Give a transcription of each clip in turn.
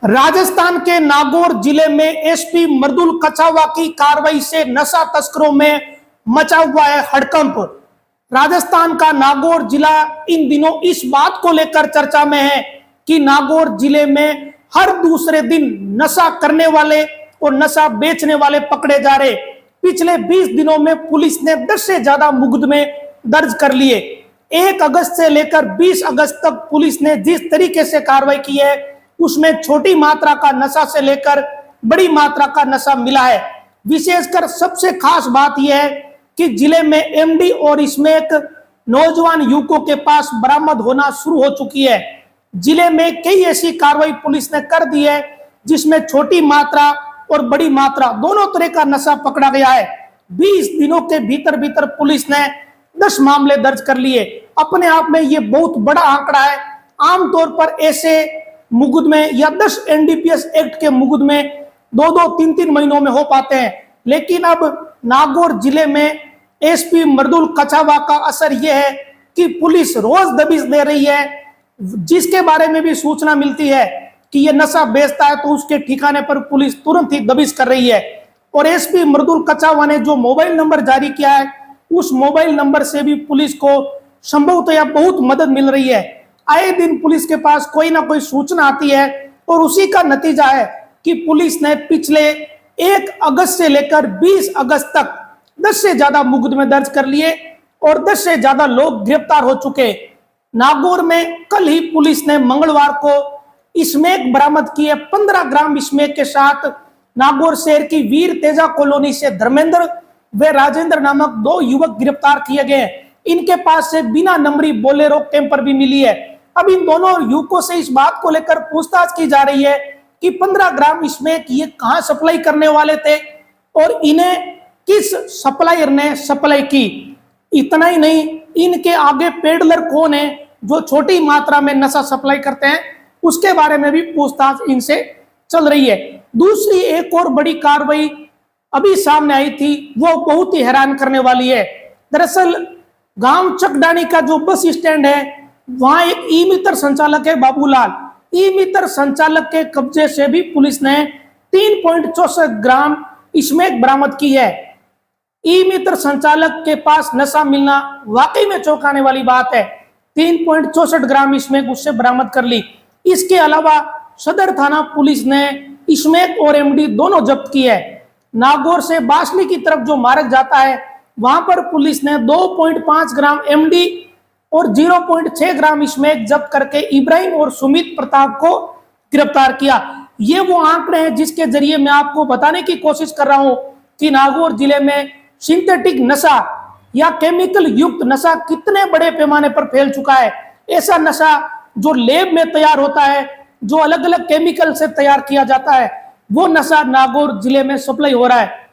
राजस्थान के नागौर जिले में एसपी मृदुल कछावा की कार्रवाई से नशा तस्करों में मचा हुआ है हड़कंप। राजस्थान का नागौर जिला इन दिनों इस बात को लेकर चर्चा में है कि नागौर जिले में हर दूसरे दिन नशा करने वाले और नशा बेचने वाले पकड़े जा रहे। पिछले 20 दिनों में पुलिस ने 10 से ज्यादा मुकदमे दर्ज कर लिए। 1 अगस्त से लेकर 20 अगस्त तक पुलिस ने जिस तरीके से कार्रवाई की है उसमें छोटी मात्रा का नशा से लेकर बड़ी मात्रा का नशा मिला है। विशेषकर सबसे खास बात यह है कि जिले में एमडी और इसमें एक नौजवान युवकों के पास बरामद होना शुरू हो चुकी है। जिले में कई ऐसी कार्रवाई पुलिस ने कर दी है जिसमें छोटी मात्रा और बड़ी मात्रा दोनों तरह का नशा पकड़ा गया है। 20 दिनों के भीतर भीतर पुलिस ने 10 मामले दर्ज कर लिए। अपने आप में ये बहुत बड़ा आंकड़ा है। आमतौर पर ऐसे मुकदमे या 10 एनडीपीएस एक्ट के मुकदमे 2-2, 3-3 महीनों में हो पाते हैं, लेकिन अब नागौर जिले में एसपी मृदुल कछावा का असर यह है कि पुलिस रोज दबिश दे रही है। जिसके बारे में भी सूचना मिलती है कि यह नशा बेचता है तो उसके ठिकाने पर पुलिस तुरंत ही दबिश कर रही है। और एसपी मृदुल कछावा ने जो मोबाइल नंबर जारी किया है उस मोबाइल नंबर से भी पुलिस को संभवतः बहुत मदद मिल रही है। आए दिन पुलिस के पास कोई ना कोई सूचना आती है और उसी का नतीजा है कि पुलिस ने पिछले 1 अगस्त से लेकर 20 अगस्त तक 10 से ज्यादा मुकदमे दर्ज कर लिए और 10 से ज्यादा लोग गिरफ्तार हो चुके। नागौर में कल ही पुलिस ने मंगलवार को स्मैक बरामद किए। 15 ग्राम स्मैक के साथ नागौर शहर की वीर तेजा कॉलोनी से धर्मेंद्र व राजेंद्र नामक 2 युवक गिरफ्तार किए गए। इनके पास से बिना नंबरी बोलेरो कैंपर भी मिली है। अब इन दोनों युवकों से इस बात को लेकर पूछताछ की जा रही है कि 15 ग्राम स्मैक ये कहां सप्लाई करने वाले थे और इन्हें किस सप्लायर ने सप्लाई की। इतना ही नहीं, इनके आगे पेडलर कौन है जो छोटी मात्रा में नशा सप्लाई करते हैं, उसके बारे में भी पूछताछ इनसे चल रही है। दूसरी एक और बड़ी कार्रवाई अभी सामने आई थी, वो बहुत ही हैरान करने वाली है। दरअसल गांव चकडानी का जो बस स्टैंड है वहां एक ई मित्र संचालक है बाबूलाल। ई मित्र संचालक के कब्जे से भी पुलिस ने 3.64 ग्राम स्मैक बरामद की है। ई मित्र संचालक के पास नशा मिलना वाकई में चौंकाने वाली बात है। 3.64 ग्राम स्मैक उससे बरामद कर ली। इसके अलावा सदर थाना पुलिस ने स्मैक और एमडी दोनों जब्त की है। नागौर से बासली की तरफ जो मार्ग जाता है वहां पर पुलिस ने 2.5 ग्राम एमडी और 0.6 ग्राम स्मैक जब्त करके इब्राहिम और सुमित प्रताप को गिरफ्तार किया। ये वो आंकड़े हैं जिसके जरिए मैं आपको बताने की कोशिश कर रहा हूं कि नागौर जिले में सिंथेटिक नशा या केमिकल युक्त नशा कितने बड़े पैमाने पर फैल चुका है। ऐसा नशा जो लैब में तैयार होता है, जो अलग अलग केमिकल से तैयार किया जाता है, वो नशा नागौर जिले में सप्लाई हो रहा है।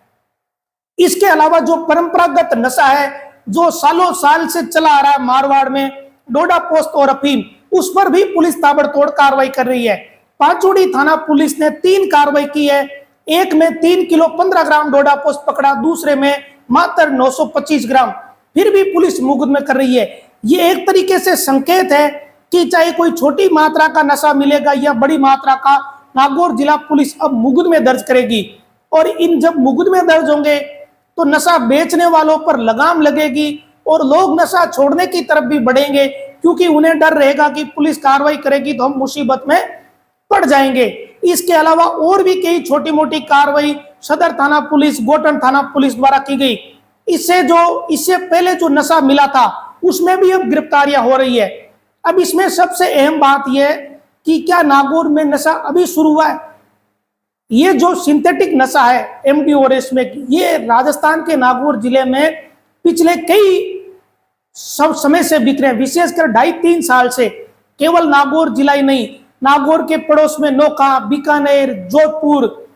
इसके अलावा जो परंपरागत नशा है जो सालों साल से चला आ रहा है मारवाड़ में, डोडा पोस्त और अफीम, उस पर भी पुलिस ताबड़तोड़ कार्रवाई कर रही है। पांचोड़ी थाना पुलिस ने 3 कार्रवाई की है। एक में 3 किलो 15 ग्राम डोडा पोस्त पकड़ा, दूसरे में मात्र 925 ग्राम। फिर भी पुलिस मुकदमे कर रही है। ये एक तरीके से संकेत है कि चाहे कोई छोटी मात्रा का नशा मिलेगा या बड़ी मात्रा का, नागौर जिला पुलिस अब मुकदमे दर्ज करेगी। और इन जब मुकदमे दर्ज होंगे तो नशा बेचने वालों पर लगाम लगेगी और लोग नशा छोड़ने की तरफ भी बढ़ेंगे, क्योंकि उन्हें डर रहेगा कि पुलिस कार्रवाई करेगी तो हम मुसीबत में पड़ जाएंगे। इसके अलावा और भी कई छोटी मोटी कार्रवाई सदर थाना पुलिस, गोटन थाना पुलिस द्वारा की गई। इससे पहले जो नशा मिला था उसमें भी अब गिरफ्तारियां हो रही है। अब इसमें सबसे अहम बात यह है कि क्या नागौर में नशा अभी शुरू हुआ है? ये जो सिंथेटिक नशा है एमडी और स्मैक, ये राजस्थान के नागौर जिले में पिछले कई समय से बिक रहे हैं। विशेषकर 2.5-3 साल से केवल नागौर जिला ही नहीं, नागौर के पड़ोस में नोखा, बीकानेर, जोधपुर,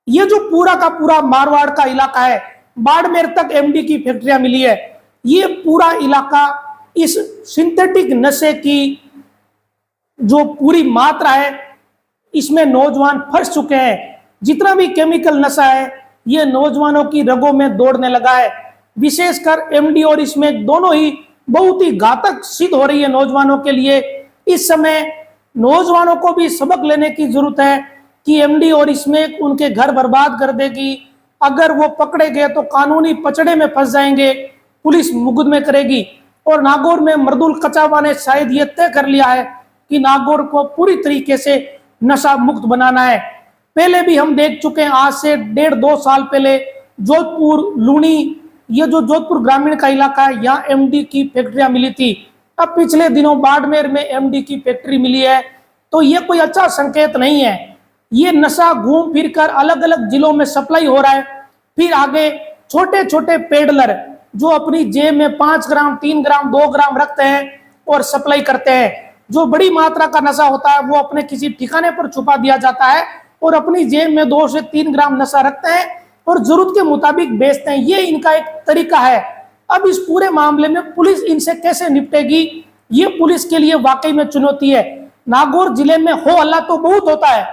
ये जो पूरा का पूरा मारवाड़ का इलाका है, बाड़मेर तक एमडी की फैक्ट्रियां मिली है। ये पूरा इलाका इस सिंथेटिक नशे की जो पूरी मात्रा है इसमें नौजवान फंस चुके हैं। जितना भी केमिकल नशा है ये नौजवानों की रगों में दौड़ने लगा है। विशेषकर एमडी और इसमें दोनों ही बहुत ही घातक सिद्ध हो रही है नौजवानों के लिए। इस समय नौजवानों को भी सबक लेने की जरूरत है कि एमडी और इसमें उनके घर बर्बाद कर देगी। अगर वो पकड़े गए तो कानूनी पचड़े में फंस जाएंगे, पुलिस मुकदमे करेगी। और नागौर में मर्दुल कचावा ने शायद ये तय कर लिया है कि नागौर को पूरी तरीके से नशा मुक्त बनाना है। पहले भी हम देख चुके हैं, आज से 1.5-2 साल पहले जोधपुर, लूनी, ये जो जोधपुर ग्रामीण का इलाका है, यहाँ एमडी की फैक्ट्रियां मिली थी। अब पिछले दिनों बाड़मेर में एमडी की फैक्ट्री मिली है। तो ये कोई अच्छा संकेत नहीं है। ये नशा घूम फिर कर अलग अलग जिलों में सप्लाई हो रहा है। फिर आगे छोटे छोटे पेडलर जो अपनी जेब में 5 ग्राम, 3 ग्राम, 2 ग्राम रखते हैं और सप्लाई करते हैं। जो बड़ी मात्रा का नशा होता है वो अपने किसी ठिकाने पर छुपा दिया जाता है और अपनी जेब में 2 से 3 ग्राम नशा रखते हैं और जरूरत के मुताबिक बेचते हैं। ये इनका एक तरीका है। अब इस पूरे मामले में पुलिस इनसे कैसे निपटेगी, ये पुलिस के लिए वाकई में चुनौती है। नागौर जिले में हो हल्ला तो बहुत होता है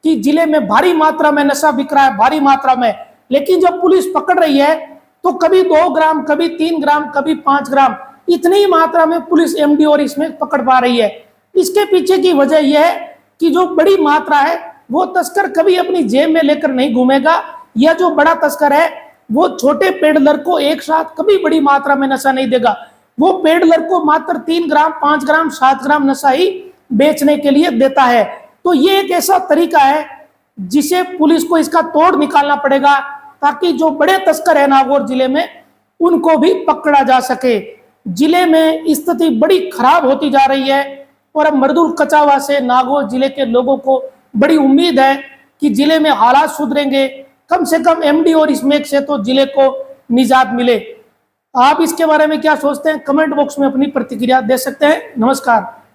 कि जिले में भारी मात्रा में नशा बिक रहा है, भारी मात्रा में, लेकिन जब पुलिस पकड़ रही है तो कभी 2 ग्राम, कभी 3 ग्राम, कभी 5 ग्राम, इतनी मात्रा में पुलिस एमडी और इसमें पकड़ पा रही है। इसके पीछे की वजह यह है कि जो बड़ी मात्रा है वो तस्कर कभी अपनी जेब में लेकर नहीं घूमेगा, या जो बड़ा तस्कर है वो छोटे पेडलर को एक साथ कभी बड़ी मात्रा में नशा नहीं देगा। वो पेडलर को मात्र 3 ग्राम, 5 ग्राम, 7 ग्राम नशा ही बेचने के लिए देता है। तो ये एक ऐसा तरीका है जिसे पुलिस को इसका तोड़ निकालना पड़ेगा, ताकि जो बड़े तस्कर है नागौर जिले में उनको भी पकड़ा जा सके। जिले में स्थिति बड़ी खराब होती जा रही है और अब मर्दुल कचावा से नागौर जिले के लोगों को बड़ी उम्मीद है कि जिले में हालात सुधरेंगे। कम से कम एमडी और स्मैक से तो जिले को निजात मिले। आप इसके बारे में क्या सोचते हैं? कमेंट बॉक्स में अपनी प्रतिक्रिया दे सकते हैं। नमस्कार।